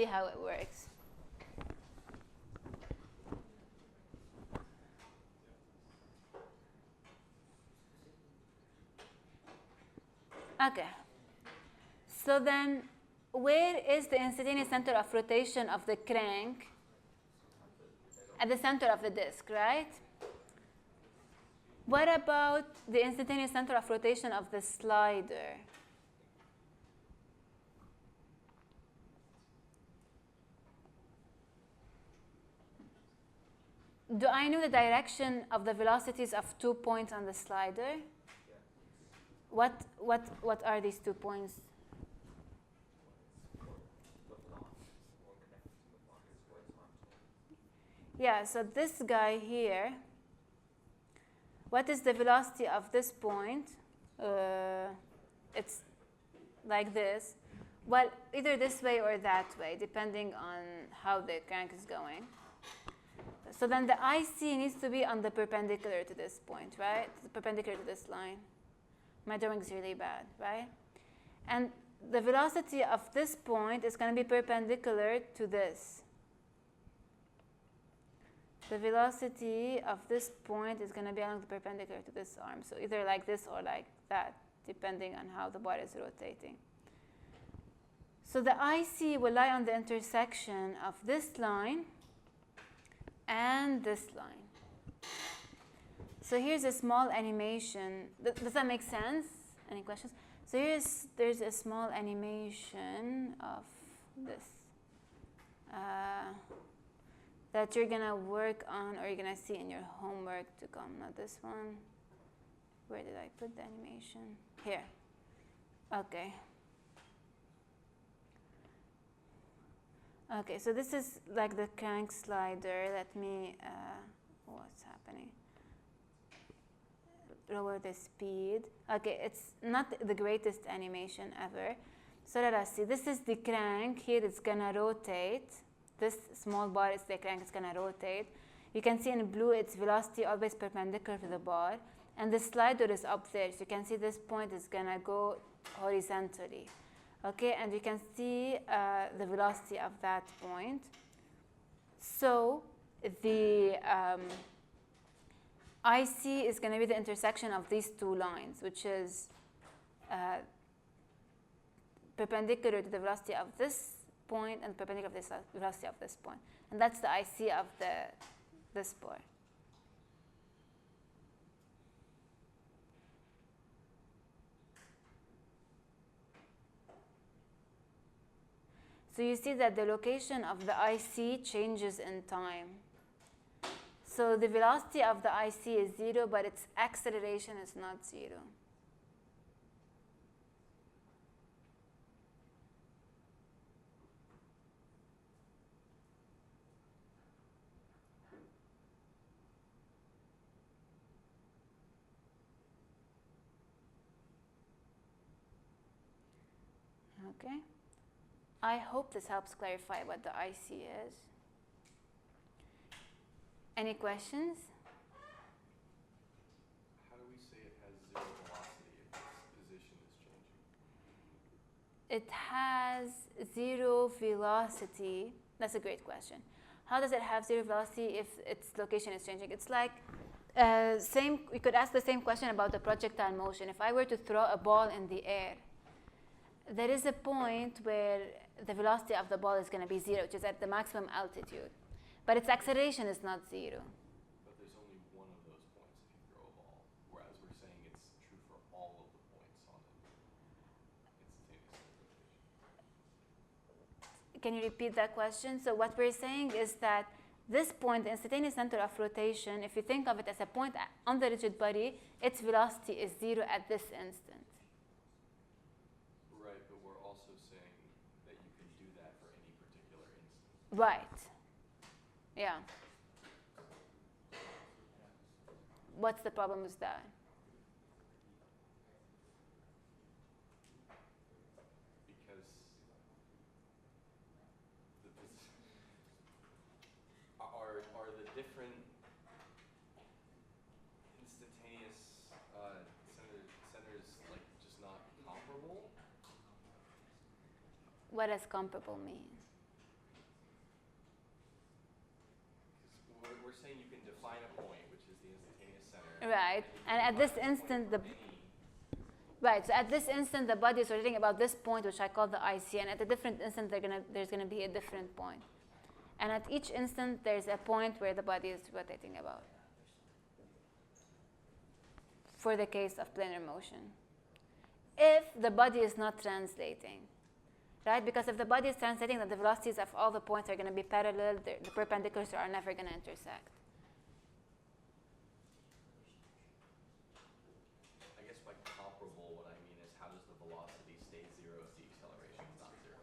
see how it works. Okay. So then, where is the instantaneous center of rotation of the crank? At the center of the disk, right? What about the instantaneous center of rotation of the slider? Do I know the direction of the velocities of 2 points on the slider? What are these 2 points? Yeah, so this guy here, what is the velocity of this point? It's like this. Well, either this way or that way, depending on how the crank is going. So then the IC needs to be on the perpendicular to this point, right? The perpendicular to this line. My drawing is really bad, right? And the velocity of this point is going to be perpendicular to this. The velocity of this point is going to be along the perpendicular to this arm. So either like this or like that, depending on how the bar is rotating. So the IC will lie on the intersection of this line and this line. So here's a small animation. Does that make sense? Any questions? So there's a small animation of this that you're going to work on, or you're going to see in your homework to come. Not this one. Where did I put the animation? Here. Okay. Okay, so this is like the crank slider. Let me, what's happening? Lower the speed. Okay, it's not the greatest animation ever. So let us see. This is the crank. Here it's going to rotate. This small bar is the crank. It's going to rotate. You can see in blue its velocity always perpendicular to the bar. And the slider is up there. So you can see this point is going to go horizontally. Okay, and you can see the velocity of that point. So the IC is going to be the intersection of these two lines, which is perpendicular to the velocity of this point and perpendicular to the velocity of this point. And that's the IC of this bar. So you see that the location of the IC changes in time. So the velocity of the IC is 0, but its acceleration is not 0. Okay. I hope this helps clarify what the IC is. Any questions? How do we say it has zero velocity if its position is changing? It has 0 velocity. That's a great question. How does it have 0 velocity if its location is changing? It's like we could ask the same question about the projectile motion. If I were to throw a ball in the air, there is a point where the velocity of the ball is going to be 0, which is at the maximum altitude. But its acceleration is not 0. But there's only one of those points if you throw a ball, whereas we're saying it's true for all of the points on an instantaneous rotation. Can you repeat that question? So what we're saying is that this point, the instantaneous center of rotation, if you think of it as a point on the rigid body, its velocity is 0 at this instant. Right, but we're also saying that you can do that for any particular instant. Right. Yeah. What's the problem with that? Because are the different instantaneous centers like just not comparable? What does comparable mean? saying you can define a point, which is the instantaneous center. Right, and at this instant, right, so at this instant, the body is rotating about this point, which I call the IC, and at a different instant, there's going to be a different point. And at each instant, there's a point where the body is rotating about, for the case of planar motion. If the body is not translating, right? Because if the body is translating, then the velocities of all the points are going to be parallel, the perpendiculars are never going to intersect. I guess by comparable, what I mean is how does the velocity stay zero if the acceleration is not zero?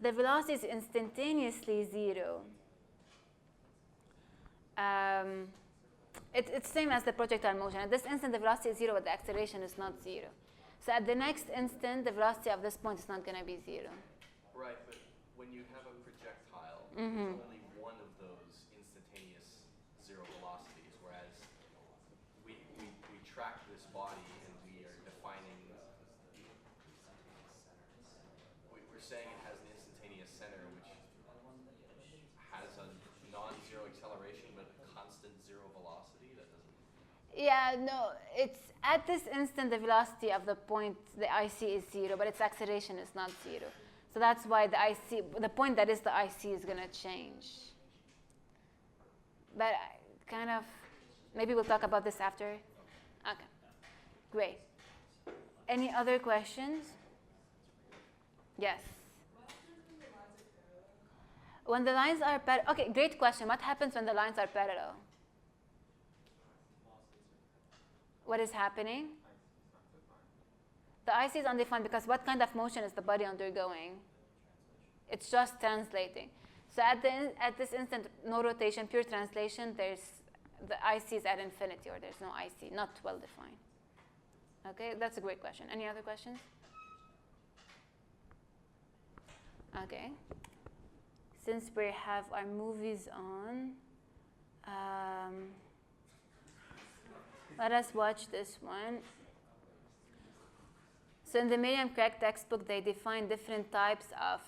The velocity is instantaneously zero. It's same as the projectile motion. At this instant, the velocity is zero, but the acceleration is not zero. So at the next instant, the velocity of this point is not going to be zero. Right, but when you have a projectile, there's only one of those instantaneous zero velocities, whereas we track this body and we are defining, we're saying it has an instantaneous center which has a non-zero acceleration but a constant zero velocity. That doesn't. Yeah, no, it's at this instant the velocity of the point, the IC is zero, but its acceleration is not zero. So that's why the point that is the IC is going to change. But kind of, maybe we'll talk about this after. Okay, great. Any other questions? Yes. When the lines are parallel, okay, great question. What happens when the lines are parallel? What is happening? The IC is undefined because what kind of motion is the body undergoing? It's just translating. So at this instant, no rotation, pure translation, the IC is at infinity, or there's no IC, not well defined. Okay, that's a great question. Any other questions? Okay. Since we have our movies on, let us watch this one. So in the Merriam-Craig textbook, they define different types of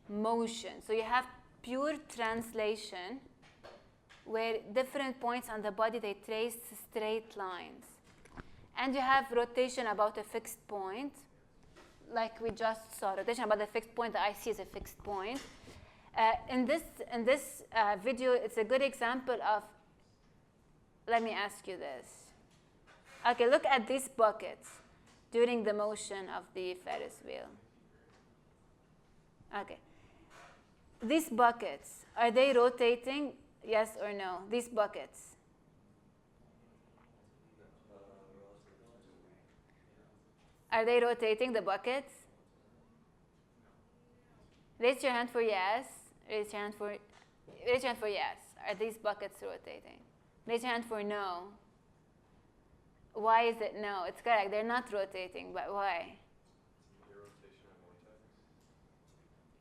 motion. So you have pure translation, where different points on the body, they trace straight lines. And you have rotation about a fixed point, like we just saw. Rotation about a fixed point, the IC is a fixed point. In this video, it's a good example of, let me ask you this. Okay, look at these buckets during the motion of the Ferris wheel. Okay. These buckets, are they rotating? Yes or no? These buckets. Are they rotating, the buckets? Raise your hand for yes. Raise your hand for yes. Are these buckets rotating? Raise your hand for no. Why is it no? It's correct. They're not rotating, but why? Rotation vortex.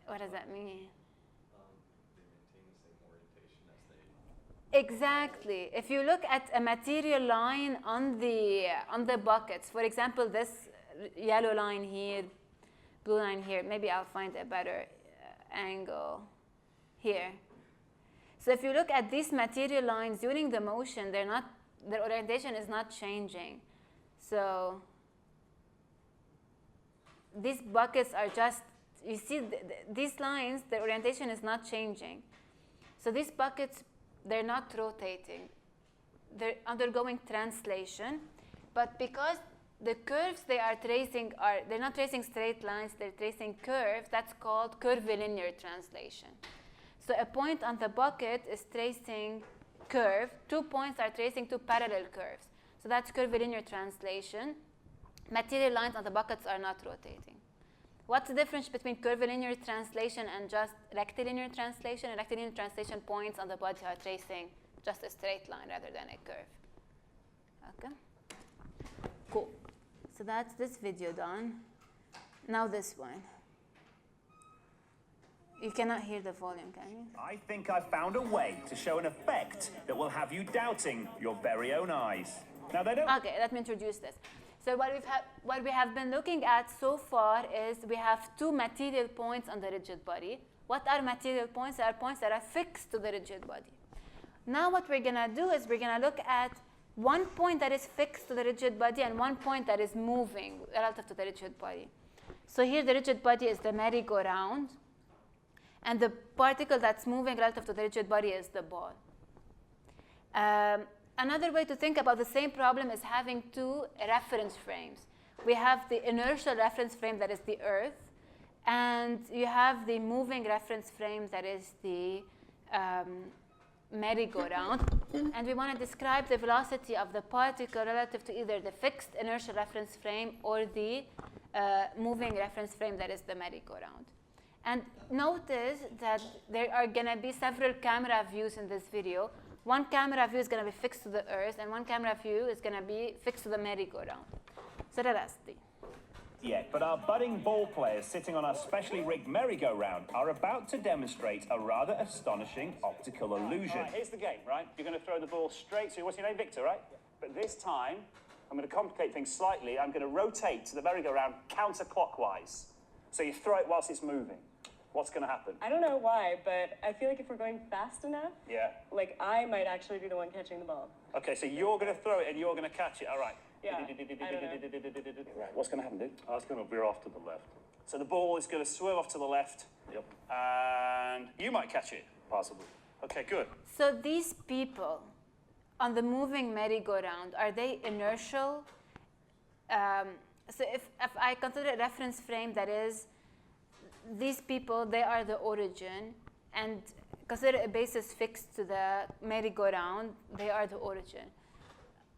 What does that mean? They maintain the same orientation as they. Exactly. If you look at a material line on the buckets, for example, this yellow line here, blue line here. Maybe I'll find a better angle here. So if you look at these material lines during the motion, their orientation is not changing. So these buckets are just, you see, these lines, their orientation is not changing. So these buckets, they're not rotating. They're undergoing translation. But because the curves they are tracing they're not tracing straight lines, they're tracing curves, that's called curvilinear translation. So a point on the bucket is tracing curve. 2 points are tracing 2 parallel curves. So that's curvilinear translation. Material lines on the buckets are not rotating. What's the difference between curvilinear translation and just rectilinear translation? Rectilinear translation points on the body are tracing just a straight line rather than a curve. Okay? Cool. So that's this video done. Now this one. You cannot hear the volume, can you? I think I've found a way to show an effect that will have you doubting your very own eyes. Now they don't. Okay, let me introduce this. So what we have been looking at so far is we have two material points on the rigid body. What are material points? They are points that are fixed to the rigid body. Now what we're going to do is we're going to look at one point that is fixed to the rigid body and one point that is moving relative to the rigid body. So here the rigid body is the merry-go-round, and the particle that's moving relative to the rigid body is the ball. Another way to think about the same problem is having two reference frames. We have the inertial reference frame that is the Earth, and you have the moving reference frame that is the merry-go-round. And we want to describe the velocity of the particle relative to either the fixed inertial reference frame or the moving reference frame that is the merry-go-round. And notice that there are going to be several camera views in this video. One camera view is going to be fixed to the Earth, and one camera view is going to be fixed to the merry-go-round. So that's the. Yet, but our budding ball players sitting on our specially rigged merry-go-round are about to demonstrate a rather astonishing optical illusion. All right, here's the game, right? You're going to throw the ball straight to, what's your name, Victor, right? But this time, I'm going to complicate things slightly. I'm going to rotate to the merry-go-round counterclockwise. So you throw it whilst it's moving. What's going to happen? I don't know why, but I feel like if we're going fast enough, Yeah. like I might actually be the one catching the ball. Okay, so you're going to throw it and you're going to catch it. All right. Yeah, I don't know. Right, what's going to happen, dude? I was going to veer off to the left. So the ball is going to swerve off to the left. Yep. And you might catch it. Possibly. Okay, good. So these people on the moving merry-go-round, are they inertial? So if I consider a reference frame that is these people, they are the origin, and consider a basis fixed to the merry-go-round, they are the origin.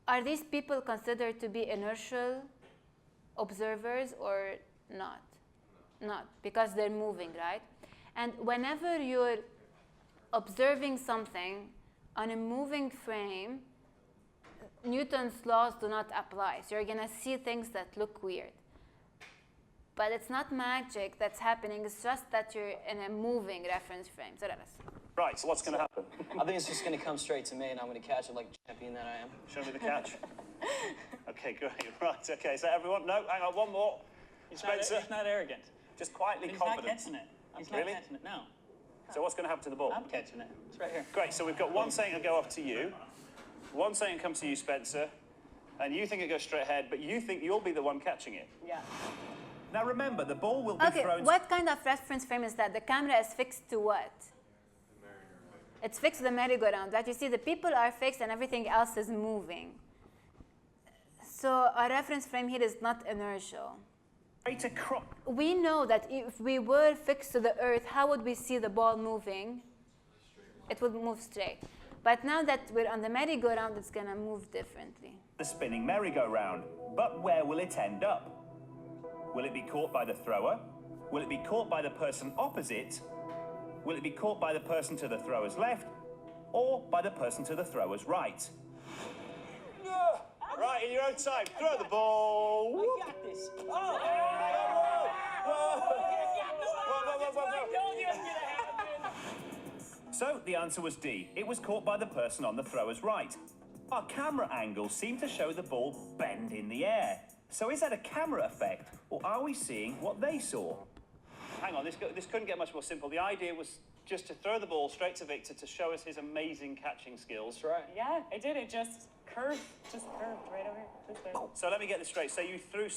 Are these people considered to be inertial observers or not? Not, because they're moving, right? And whenever you're observing something on a moving frame, Newton's laws do not apply. So you're going to see things that look weird. But it's not magic that's happening. It's just that you're in a moving reference frame. So that's. Right, so what's going to happen? I think it's just going to come straight to me, and I'm going to catch it like the champion that I am. Show me the catch. Okay, great. Right, okay, is that everyone? No, hang on, one more. Spencer. He's not arrogant. Just quietly He's confident. not catching it. He's Really? not catching it, no. So what's going to happen to the ball? I'm catching it. It's right here. Great, so we've got one saying to go off to you, one saying to come to you, Spencer, and you think it goes straight ahead, but you think you'll be the one catching it. Yeah. Now remember, the ball will be Okay, thrown... what kind of reference frame is that? The camera is fixed to what? It's fixed to the merry-go-round, right? You see the people are fixed and everything else is moving. So our reference frame here is not inertial. We know that if we were fixed to the Earth, how would we see the ball moving? It would move straight. But now that we're on the merry-go-round, it's going to move differently. The spinning merry-go-round. But where will it end up? Will it be caught by the thrower? Will it be caught by the person opposite? Will it be caught by the person to the thrower's left? Or by the person to the thrower's right? Right, in your own time, throw the ball. I got this. So the answer was D. It was caught by the person on the thrower's right. Our camera angles seem to show the ball bend in the air. So is that a camera effect, or are we seeing what they saw? Hang on, this couldn't get much more simple. The idea was just to throw the ball straight to Victor to show us his amazing catching skills. That's right. Yeah, it did. It just curved right over here. This way. So let me get this straight. So you threw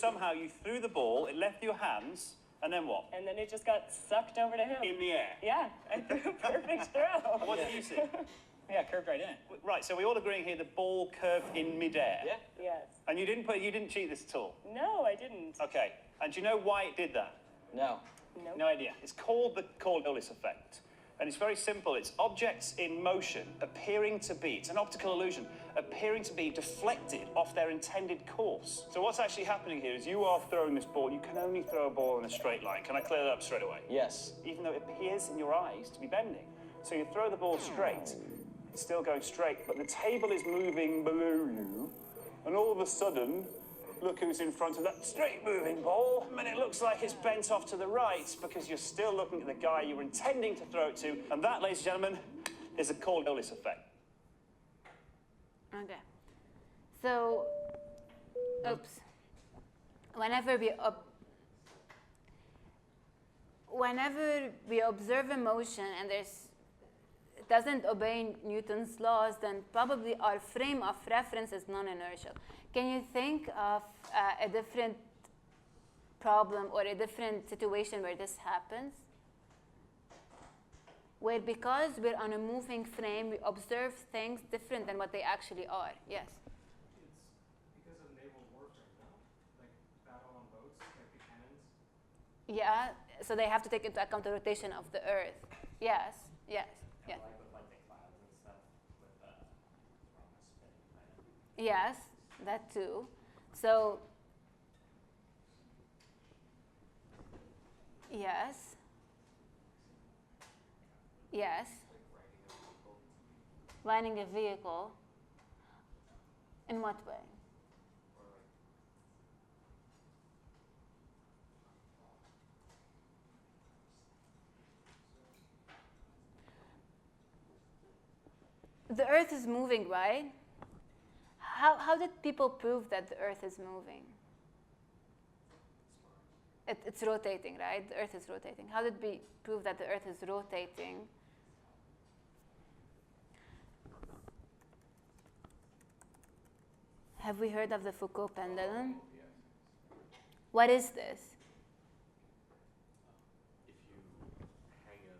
the ball, it left your hands, and then what? And then it just got sucked over to him. In the air. Yeah, I threw a perfect throw. What did you see? Yeah, curved right in. Right, so we're all agreeing here the ball curved in midair. Yeah. Yes. And you didn't cheat this at all? No, I didn't. Okay. And do you know why it did that? No. Nope. No idea. It's called the Coriolis effect. And it's very simple. It's objects in motion appearing to be, it's an optical illusion, appearing to be deflected off their intended course. So what's actually happening here is you are throwing this ball. You can only throw a ball in a straight line. Can I clear that up straight away? Yes. Even though it appears in your eyes to be bending. So you throw the ball straight, it's still going straight, but the table is moving below you, and all of a sudden, look who's in front of that straight moving ball, and it looks like it's bent off to the right because you're still looking at the guy you were intending to throw it to, and that, ladies and gentlemen, is a Coriolis effect. Okay. So, oops. whenever we observe a motion and it doesn't obey Newton's laws, then probably our frame of reference is non-inertial. Can you think of a different problem or a different situation where this happens? Where because we're on a moving frame, we observe things different than what they actually are. Yes? It's because of naval warfare, no? Like battle on boats, like the cannons? Yeah, so they have to take into account the rotation of the Earth. Yes, yes, yes. Like with like the clouds and stuff, with from a spinning planet. Yes, that too. So, yes. Yes. Riding a vehicle. In what way? The Earth is moving, right? How did people prove that the Earth is moving? It's rotating, right? The Earth is rotating. How did we prove that the Earth is rotating? Have we heard of the Foucault pendulum? What is this? If you hang a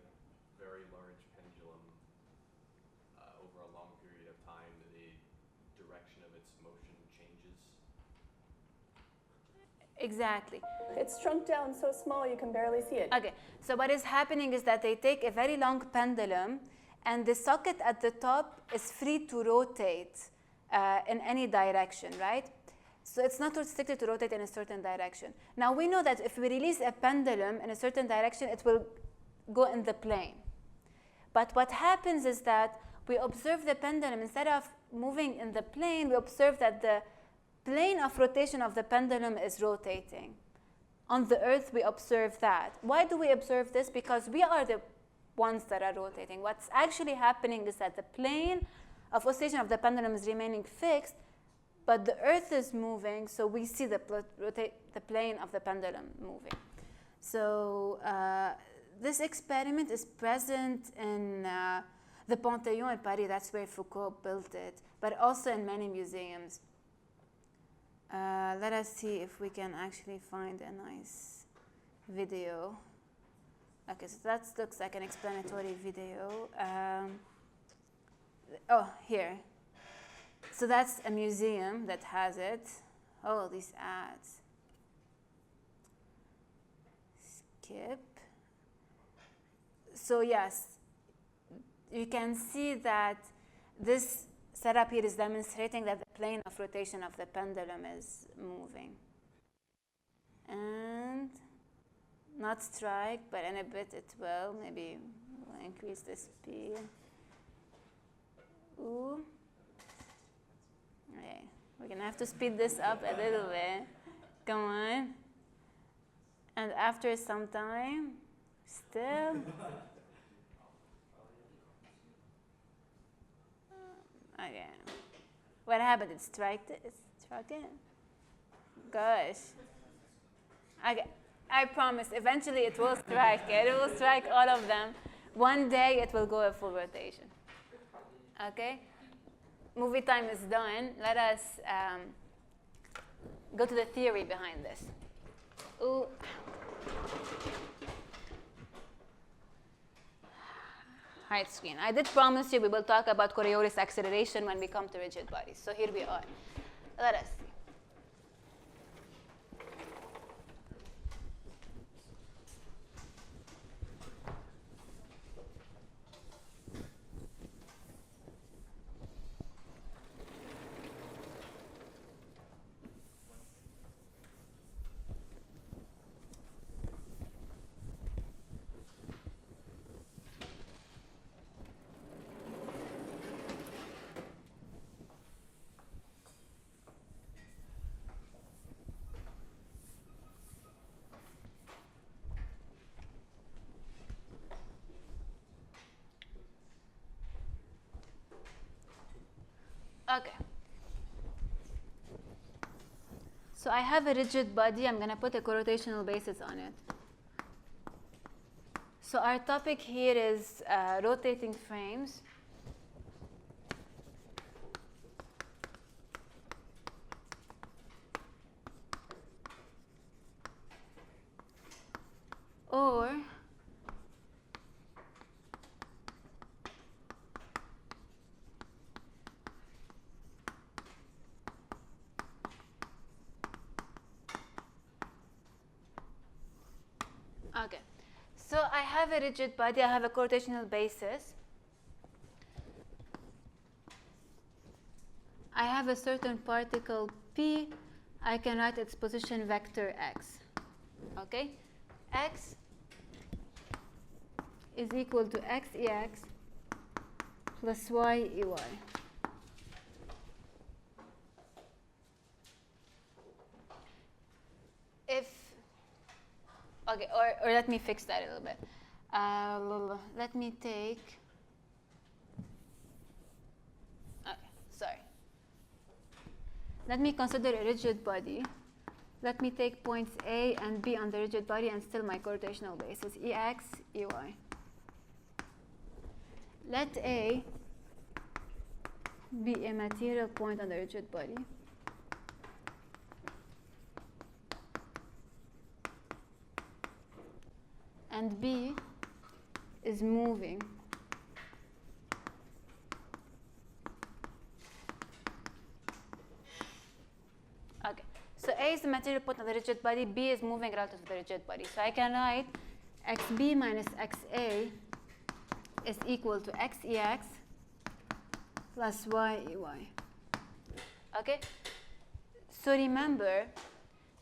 very large pendulum over a long period of time, the direction of its motion changes. Exactly. It's shrunk down so small you can barely see it. Okay, so what is happening is that they take a very long pendulum and the socket at the top is free to rotate in any direction, right? So it's not restricted to rotate in a certain direction. Now we know that if we release a pendulum in a certain direction, it will go in the plane. But what happens is that we observe the pendulum, instead of moving in the plane, we observe that the plane of rotation of the pendulum is rotating. On the Earth, we observe that. Why do we observe this? Because we are the ones that are rotating. What's actually happening is that the plane of oscillation of the pendulum is remaining fixed, but the Earth is moving, so we see the plane of the pendulum moving. So this experiment is present in the Panthéon in Paris. That's where Foucault built it, but also in many museums. Let us see if we can actually find a nice video. Okay, so that looks like an explanatory video. Oh, here. So that's a museum that has it. Oh, these ads. Skip. So yes, you can see that this setup here is demonstrating that the plane of rotation of the pendulum is moving. And not strike, but in a bit it will. Maybe we'll increase the speed. Ooh. Okay, we're gonna have to speed this up a little bit. Come on. And after some time, still. Okay. What happened? It struck in. Gosh. Okay. I promise, eventually it will strike. It will strike all of them. One day it will go a full rotation. Okay? Movie time is done. Let us go to the theory behind this. Ooh. Hide screen. I did promise you we will talk about Coriolis acceleration when we come to rigid bodies. So here we are. Let us see. Okay. So I have a rigid body. I'm going to put a rotational basis on it. So our topic here is rotating frames. Or okay. So I have a rigid body, I have a rotational basis. I have a certain particle P. I can write its position vector x. Okay? X is equal to x ex plus y ey. Okay, or let me fix that a little bit. Let me take, okay, sorry. Let me consider a rigid body. Let me take points A and B on the rigid body and still my rotational basis, Ex, Ey. Let A be a material point on the rigid body. And B is moving. Okay, so A is the material point on the rigid body, B is moving relative to the rigid body. So I can write xb minus xa is equal to xex plus yey. Okay, so remember,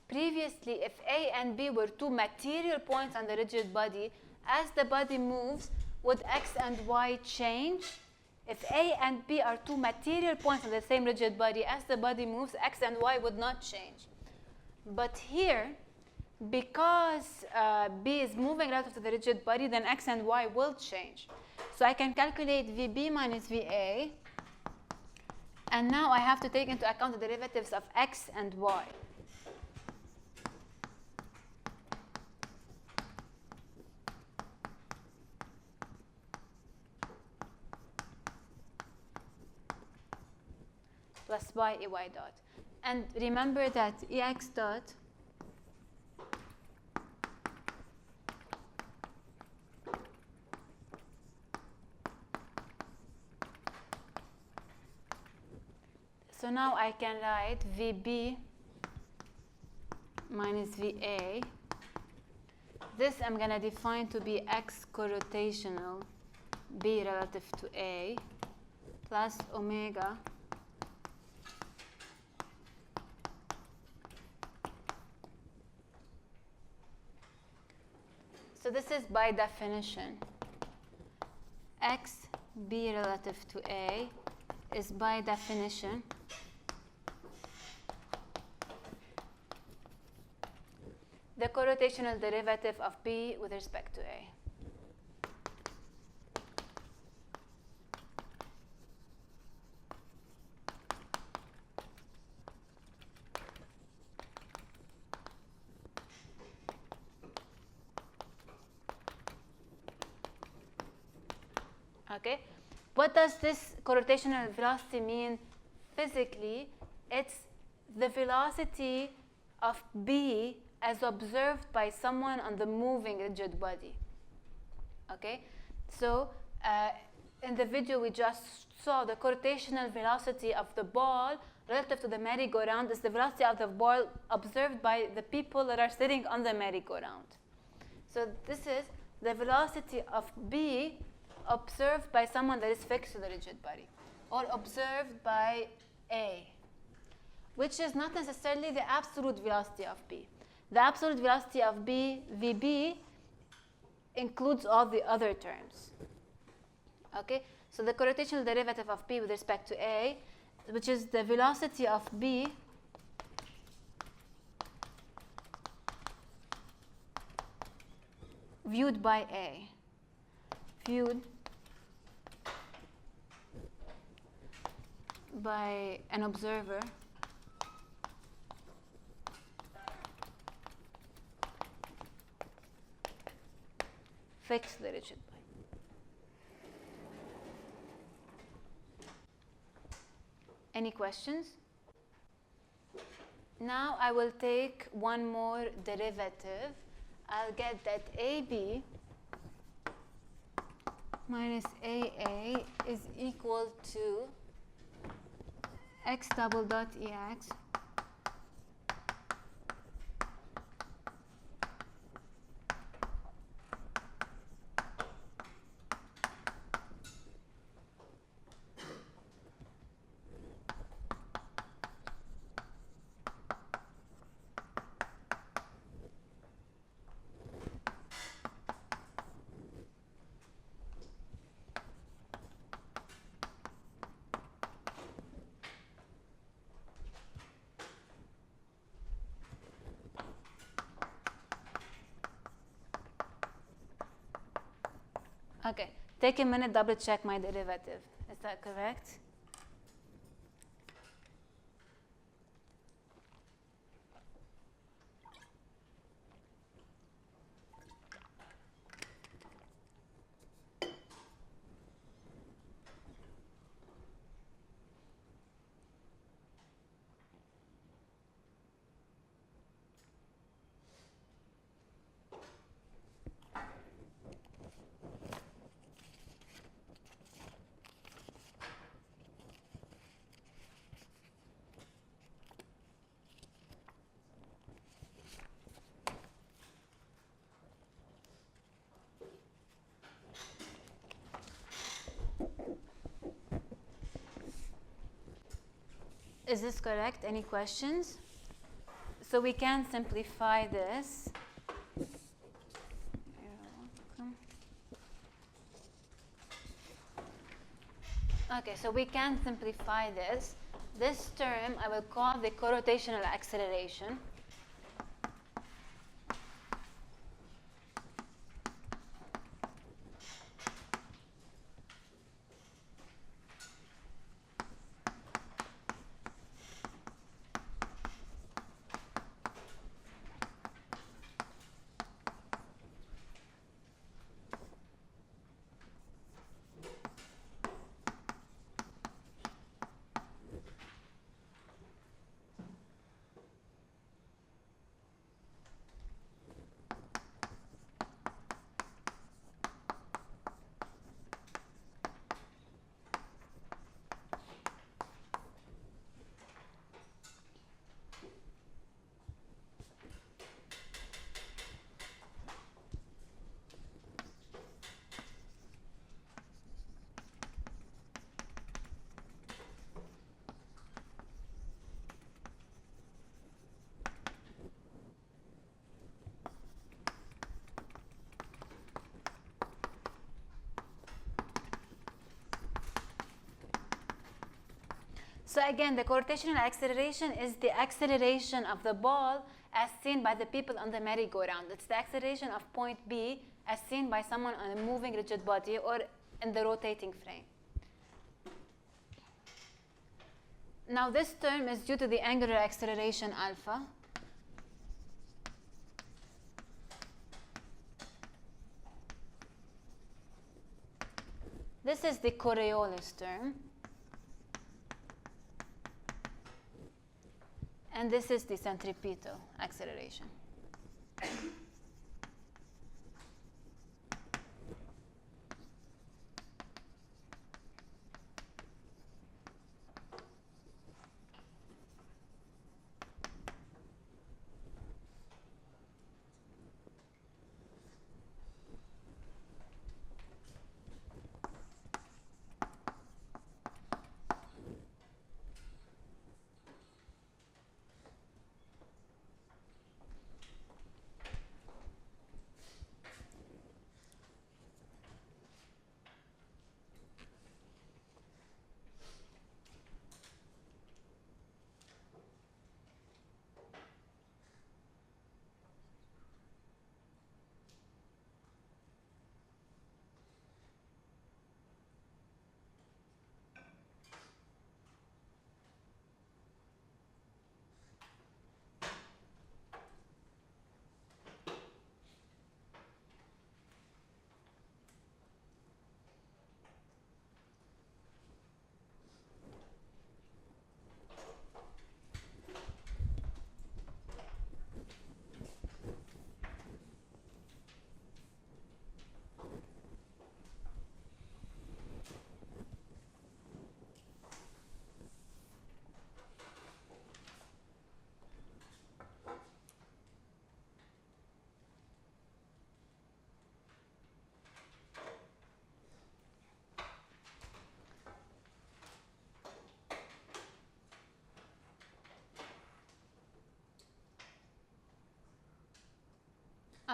previously, if A and B were two material points on the rigid body, as the body moves, would X and Y change? If A and B are two material points on the same rigid body, as the body moves, X and Y would not change. But here, because B is moving relative to the rigid body, then X and Y will change. So I can calculate VB minus VA, and now I have to take into account the derivatives of X and Y. Plus y ey dot. And remember that ex dot so now I can write VB minus VA. This I'm going to define to be x corotational B relative to A plus omega so this is by definition. X B relative to A is by definition the corotational derivative of B with respect to A. Okay, what does this corotational velocity mean physically? It's the velocity of B as observed by someone on the moving rigid body. Okay, so in the video we just saw the corotational velocity of the ball relative to the merry-go-round is the velocity of the ball observed by the people that are sitting on the merry-go-round. So this is the velocity of B observed by someone that is fixed to the rigid body, or observed by A, which is not necessarily the absolute velocity of B. The absolute velocity of B, VB, includes all the other terms. Okay, so the corotational derivative of B with respect to A, which is the velocity of B viewed by A, viewed by an observer fix the rigid body. Any questions? Now I will take one more derivative. I'll get that AB minus AA is equal to x double dot EX Okay, take a minute, double check my derivative. Is that correct? Is this correct? Any questions? So we can simplify this. You're welcome. Okay, so we can simplify this. This term I will call the co-rotational acceleration. So again, the co-rotational acceleration is the acceleration of the ball as seen by the people on the merry-go-round. It's the acceleration of point B as seen by someone on a moving rigid body or in the rotating frame. Now this term is due to the angular acceleration alpha. This is the Coriolis term. And this is the centripetal acceleration.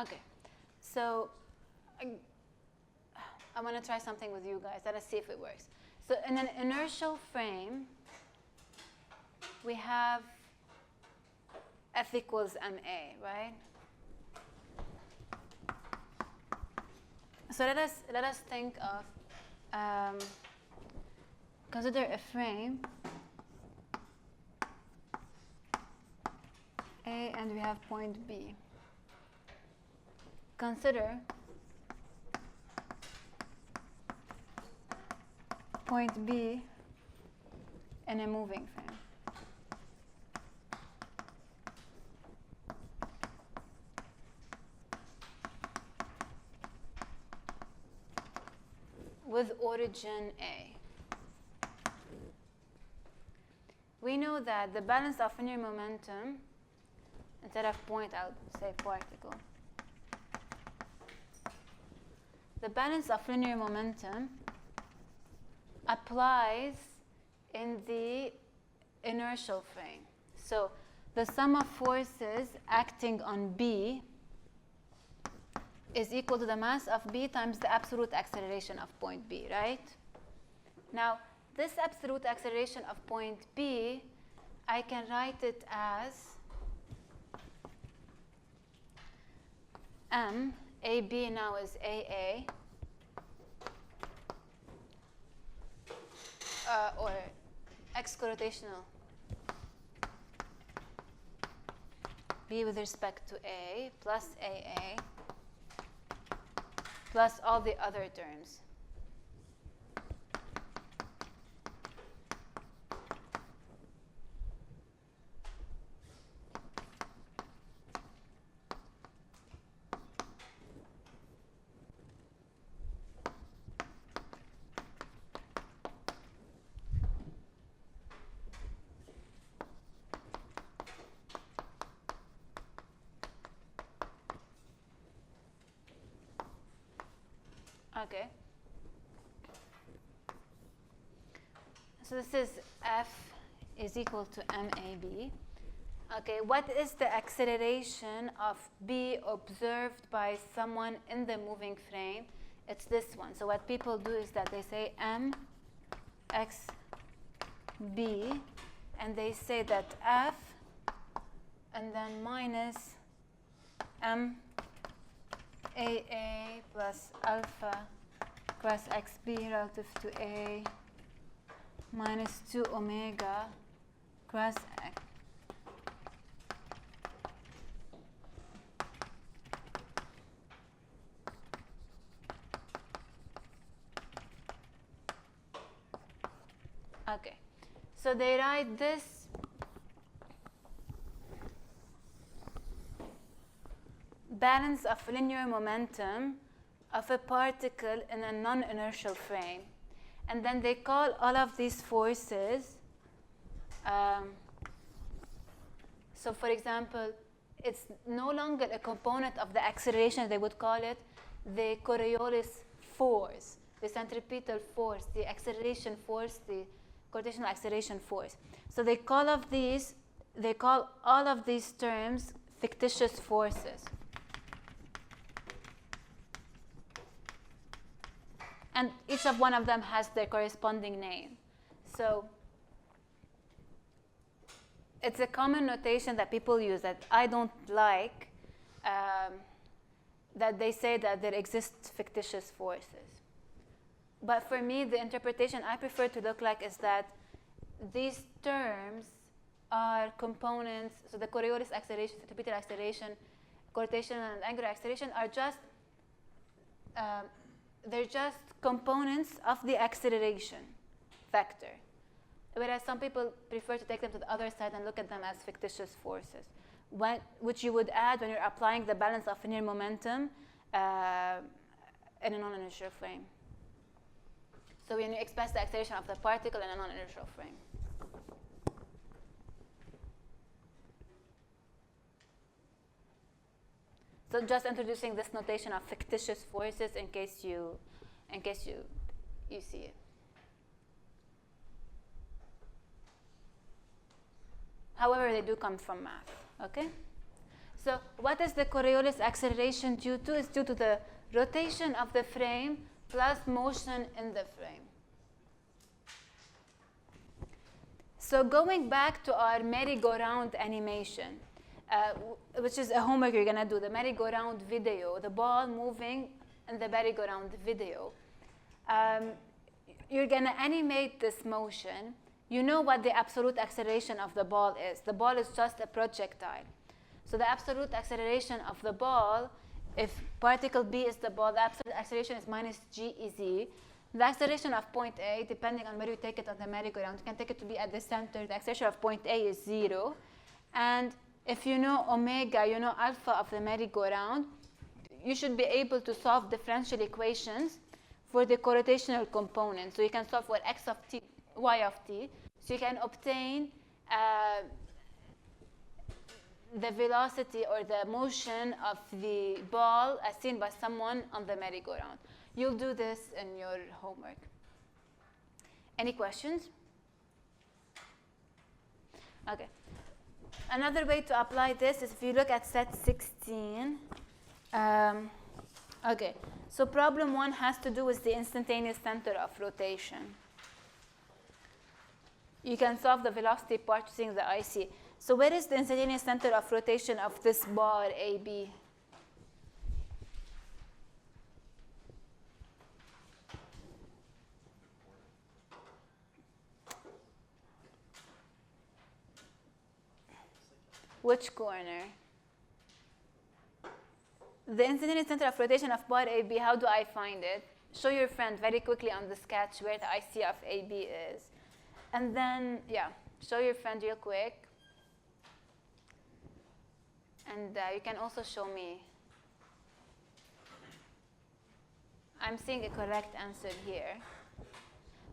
Okay, so I want to try something with you guys. Let us see if it works. So in an inertial frame, we have F equals ma, right? So let us think of consider a frame A and we have point B. Consider point B in a moving frame. With origin A. We know that the balance of linear momentum, instead of point, I'll say particle. The balance of linear momentum applies in the inertial frame. So the sum of forces acting on B is equal to the mass of B times the absolute acceleration of point B, right? Now, this absolute acceleration of point B, I can write it as M, AB now is AA, or x rotational B with respect to A plus AA plus all the other terms. Okay. So this is F is equal to MAB. Okay, what is the acceleration of B observed by someone in the moving frame? It's this one. So what people do is that they say MXB, and they say that F and then minus MAA plus alpha cross XB relative to A minus 2 omega cross X. Okay, so they write this balance of linear momentum of a particle in a non-inertial frame. And then they call all of these forces, so for example, it's no longer a component of the acceleration, they would call it the Coriolis force, the centripetal force, the acceleration force, the gravitational acceleration force. So they call all of these terms fictitious forces. And each of one of them has their corresponding name. So it's a common notation that people use that I don't like, that they say that there exist fictitious forces. But for me, the interpretation I prefer to look like is that these terms are components, so the Coriolis acceleration, centripetal acceleration, gravitational and angular acceleration are just, they're just components of the acceleration vector. Whereas some people prefer to take them to the other side and look at them as fictitious forces, which you would add when you're applying the balance of linear momentum in a non-inertial frame. So when you express the acceleration of the particle in a non-inertial frame. So just introducing this notation of fictitious forces in case you see it. However, they do come from math, okay? So what is the Coriolis acceleration due to? It's due to the rotation of the frame plus motion in the frame. So going back to our merry-go-round animation, which is a homework you're going to do, the merry-go-round video, the ball moving in the merry-go-round video. You're going to animate this motion. You know what the absolute acceleration of the ball is. The ball is just a projectile. So the absolute acceleration of the ball, if particle B is the ball, the absolute acceleration is minus GEZ. The acceleration of point A, depending on where you take it on the merry-go-round, you can take it to be at the center. The acceleration of point A is 0. And if you know omega, you know alpha of the merry-go-round, you should be able to solve differential equations for the corrotational component. So you can solve for x of t, y of t. So you can obtain the velocity or the motion of the ball as seen by someone on the merry-go-round. You'll do this in your homework. Any questions? Okay. Another way to apply this is if you look at set 16. Okay, so problem 1 has to do with the instantaneous center of rotation. You can solve the velocity part using the IC. So where is the instantaneous center of rotation of this bar AB? Which corner? The instantaneous center of rotation of bar AB, how do I find it? Show your friend very quickly on the sketch where the IC of AB is. And then, yeah, show your friend real quick. And you can also show me. I'm seeing a correct answer here.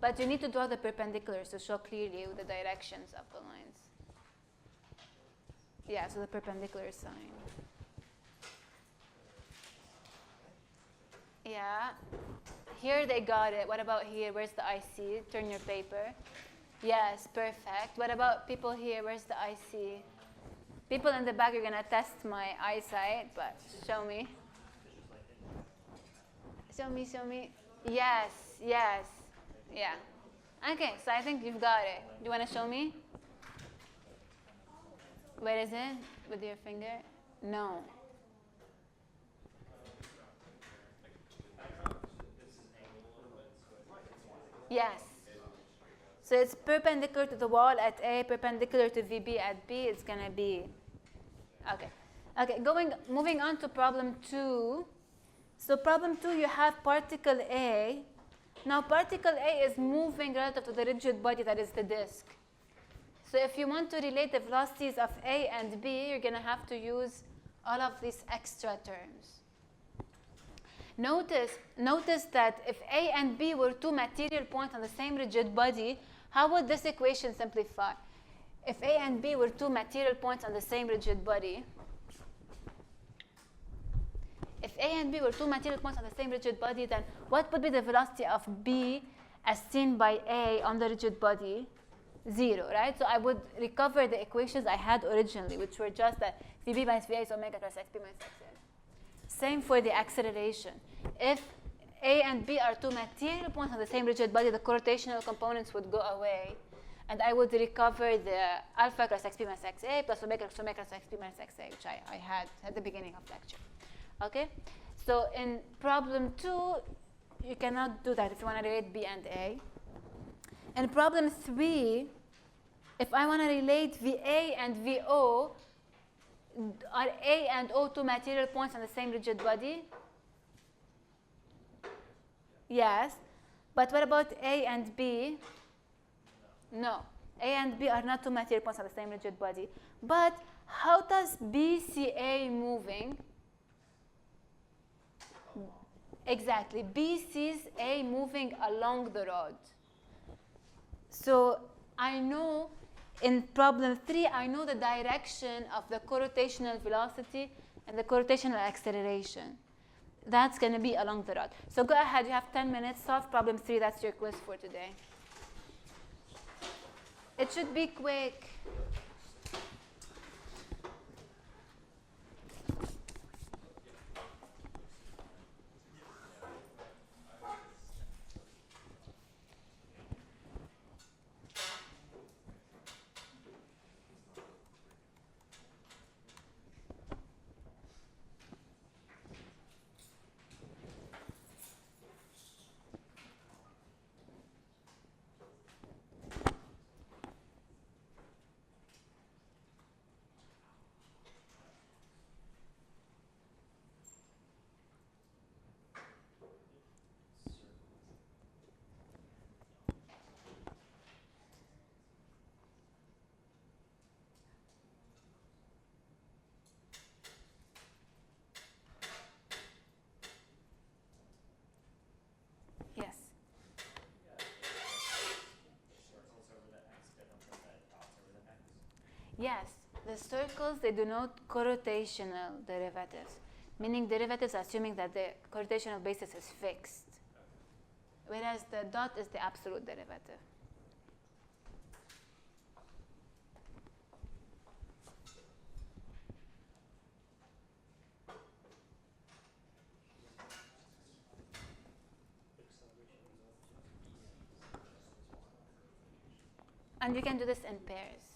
But you need to draw the perpendiculars to show clearly the directions of the lines. Yeah, so the perpendicular sign. Yeah. Here they got it. What about here? Where's the IC? Turn your paper. Yes, perfect. What about people here? Where's the IC? People in the back are going to test my eyesight, but show me. Show me, show me. Yes, yes. Yeah. Okay, so I think you've got it. Do you want to show me? Where is it? With your finger? No. Yes. So it's perpendicular to the wall at A, perpendicular to VB at B. It's going to be. Okay. Okay, moving on to problem 2. So problem 2, you have particle A. Now particle A is moving relative to the rigid body that is the disk. So if you want to relate the velocities of A and B, you're going to have to use all of these extra terms. Notice that if A and B were two material points on the same rigid body, how would this equation simplify? If A and B were two material points on the same rigid body, if A and B were two material points on the same rigid body, then what would be the velocity of B as seen by A on the rigid body? 0, right? So I would recover the equations I had originally, which were just that VB minus VA is omega plus XP minus XL. Same for the acceleration. If A and B are two material points on the same rigid body, the corrotational components would go away, and I would recover the alpha plus XP minus XA plus omega plus XP minus XA, which I had at the beginning of lecture. Okay? So in problem 2, you cannot do that if you want to relate B and A. In problem 3, if I want to relate VA and VO, are A and O two material points on the same rigid body? Yes. But what about A and B? No. A and B are not two material points on the same rigid body. But how does B see A moving? Exactly. B sees A moving along the rod. So I know in problem 3, I know the direction of the corrotational velocity and the corrotational acceleration. That's going to be along the rod. So go ahead, you have 10 minutes, solve problem 3. That's your quiz for today. It should be quick. Yes, the circles, they denote corotational derivatives, meaning derivatives assuming that the corotational basis is fixed, whereas the dot is the absolute derivative. And you can do this in pairs.